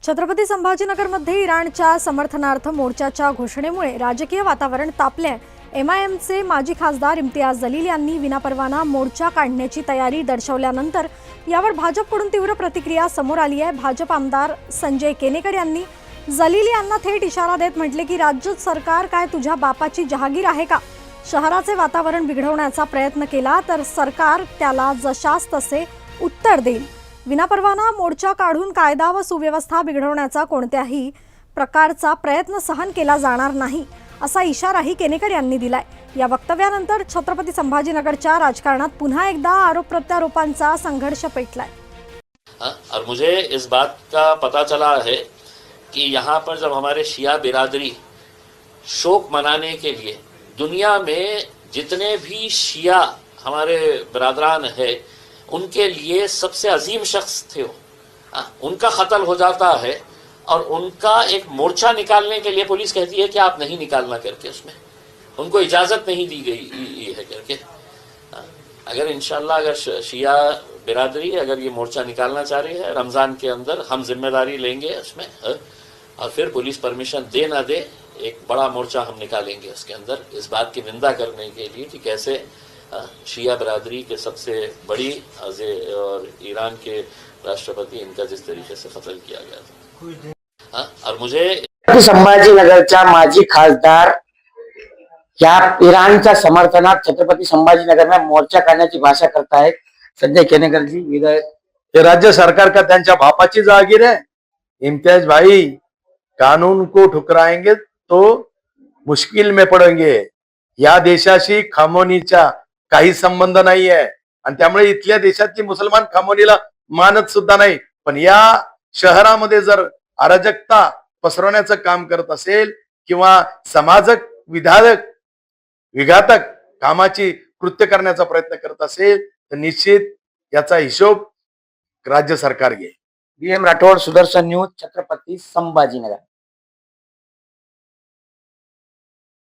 छत्रपती संभाजीनगरमध्ये इराणच्या समर्थनार्थ मोर्चाच्या घोषणेमुळे राजकीय वातावरण तापले आहे। एमआयएमचे माजी खासदार इम्तियाज जलील यांनी विनापरवाना मोर्चा काढण्याची तयारी दर्शवल्यानंतर यावर भाजपकडून तीव्र प्रतिक्रिया समोर आली आहे। भाजप आमदार संजय केनेकर यांनी जलील यांना थेट इशारा देत म्हटले की राज्य सरकार काय तुझ्या बापाची जहागीर आहे का? शहराचे वातावरण बिघडवण्याचा प्रयत्न केला तर सरकार त्याला जशास तसे उत्तर देईल। विनापरवाना मोर्चा काढून कायदा व सुव्यवस्था बिघडवण्याचा कोणत्याही प्रकारचा प्रयत्न सहन केला जाणार नाही असा इशाराही केनेकर यांनी दिलाय। या वक्तव्यानंतर छत्रपती संभाजीनगरच्या राजकारणात पुन्हा एकदा आरोप प्रत्यारोपांचा संघर्ष पेटलाय। और मुझे इस बात का पता चला है कि यहाँ पर जब हमारे शिया बिरादरी शोक मनाने के लिए दुनिया में जितने भी शिया हमारे बिरादरान है उनके लिए सबसे अजीम शख्स थे वो, उनका कत्ल हो जाता है और उनका एक मोर्चा निकालने के लिए पुलिस कहती है कि आप नहीं निकालना करके, उसमें उनको इजाज़त नहीं दी गई है करके। अगर इंशाल्लाह अगर शिया बिरादरी अगर ये मोर्चा निकालना चाह रही है रमज़ान के अंदर, हम जिम्मेदारी लेंगे उसमें, और फिर पुलिस परमिशन दे ना दे एक बड़ा मोर्चा हम निकालेंगे उसके अंदर, इस बात की निंदा करने के लिए कि कैसे शिया बिरादरी के सबसे बड़ी और ईरान के राष्ट्रपति इनका जिस तरीके से कत्ल किया गया था। और मुझे संभाजीनगरच्या माजी खासदार या इराणच्या समर्थनात छत्रपती संभाजीनगर में मोर्चा काढण्याची भाषा करतायत। संजय केनेकर जी विधायक, ये राज्य सरकार का त्यांच्या बापाची जागीर है। इम्तियाज भाई, कानून को ठुकराएंगे तो मुश्किल में पडेंगे। या देशाशी खामोनीचा काही संबंध नाही आहे आणि त्यामुळे इथल्या देशातली मुसलमान खामोनीला मानत सुद्धा नाही। पण या शहरामध्ये जर अराजकता पसरवण्याचं काम करत असेल किंवा समाजक विघातक कामाची कृत्य करण्याचा प्रयत्न करत असेल तर निश्चित याचा हिशोब राज्य सरकार घेईल। B M Rathod, Sudarshan news, Chhatrapati Sambhajinagar.